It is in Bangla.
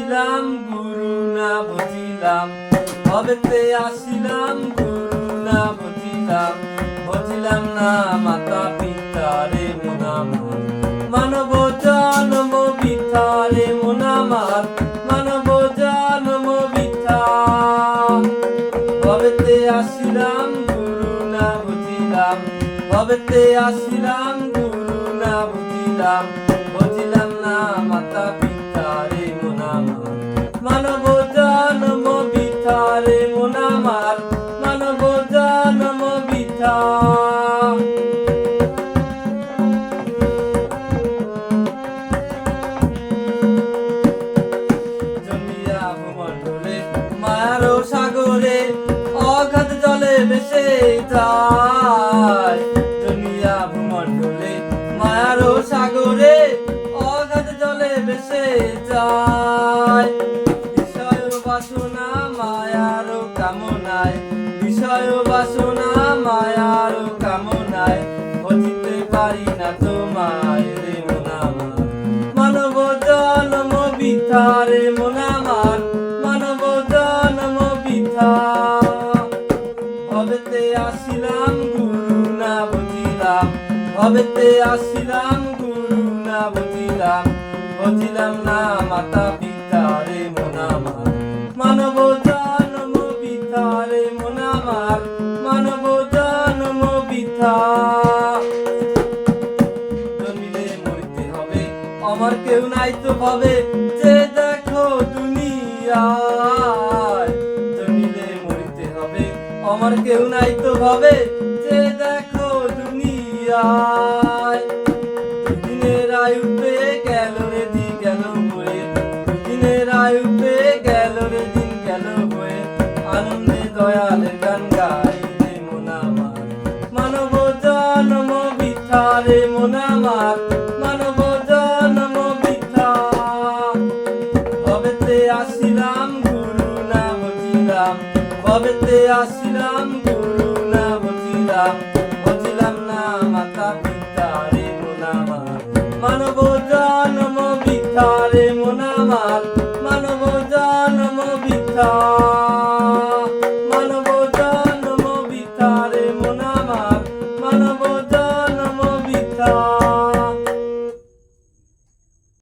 আসিলাম গুরু না বুঝিলাম, ভবেতে আসিলাম গুরু না বুঝিলাম, বুঝিলাম না মাতা পিতারে মন আমার, মানব জন্ম বৃথারে মন আমার, মানব জন্ম বৃথা। ভবেতে আসিলাম গুরু না বুঝিলাম, ভবেতে আসিলাম গুরু না বুঝিলাম, বুঝিলাম না মাতা পিতারে মন আমার, মানব জন্ম বৃথারে মন আমার, মানব জন্ম বৃথা। জমিয়া ভূমণ্ডলে মায়ার সাগরে অগাধ জলে ভেসে যায়, দুনিয়া ভূমণ্ডলে মায়ার সাগরে অগাধ জলে ভেসে যায়। বিষয় বাসনা মায়ার কামনায়, বিষয় বাসনা মায়ার কামনায়, বুঝিতে পারি না তোমায় রে মন আমার, মানব জন্ম বৃথা রে মন আমার, মানব জন্ম বৃথা। ভবেতে আসিলাম গুরু না বুঝিলাম, ভবেতে আসিলাম গুরু না বুঝিলাম, বুঝিলাম না মাতা পিতারে মন আমার, মানব জন্ম বৃথা রে মন আমার, মানব জন্ম বৃথা। জন্মিলে মরিতে হবে আমার কেউ নাই তো ভাবে, যে দেখো দুনিয়ায়। জন্মিলে মরিতে হবে আমার কেউ নাই তো ভাবে, যে দেখো দুনিয়ায়। দুদিনের আয়ু পেয়ে গেল রে দিন গেল বয়ে, দুদিনের আয়ু পেয়ে গেল রে দিন গেল বয়ে, আনন্দে দয়ালের গান গাই রে মন আমার, মানব জন্ম বৃথা রে মন আমার, মানব জন্ম বৃথা। ভবেতে আসিলাম গুরু না বুঝিলাম, ভবেতে আসিলাম গুরু না বুঝিলাম, বুঝিলাম না মাতা পিতারে মন আমার, মানব জন্ম বৃথা রে মন আমার, মানব জন্ম বৃথা।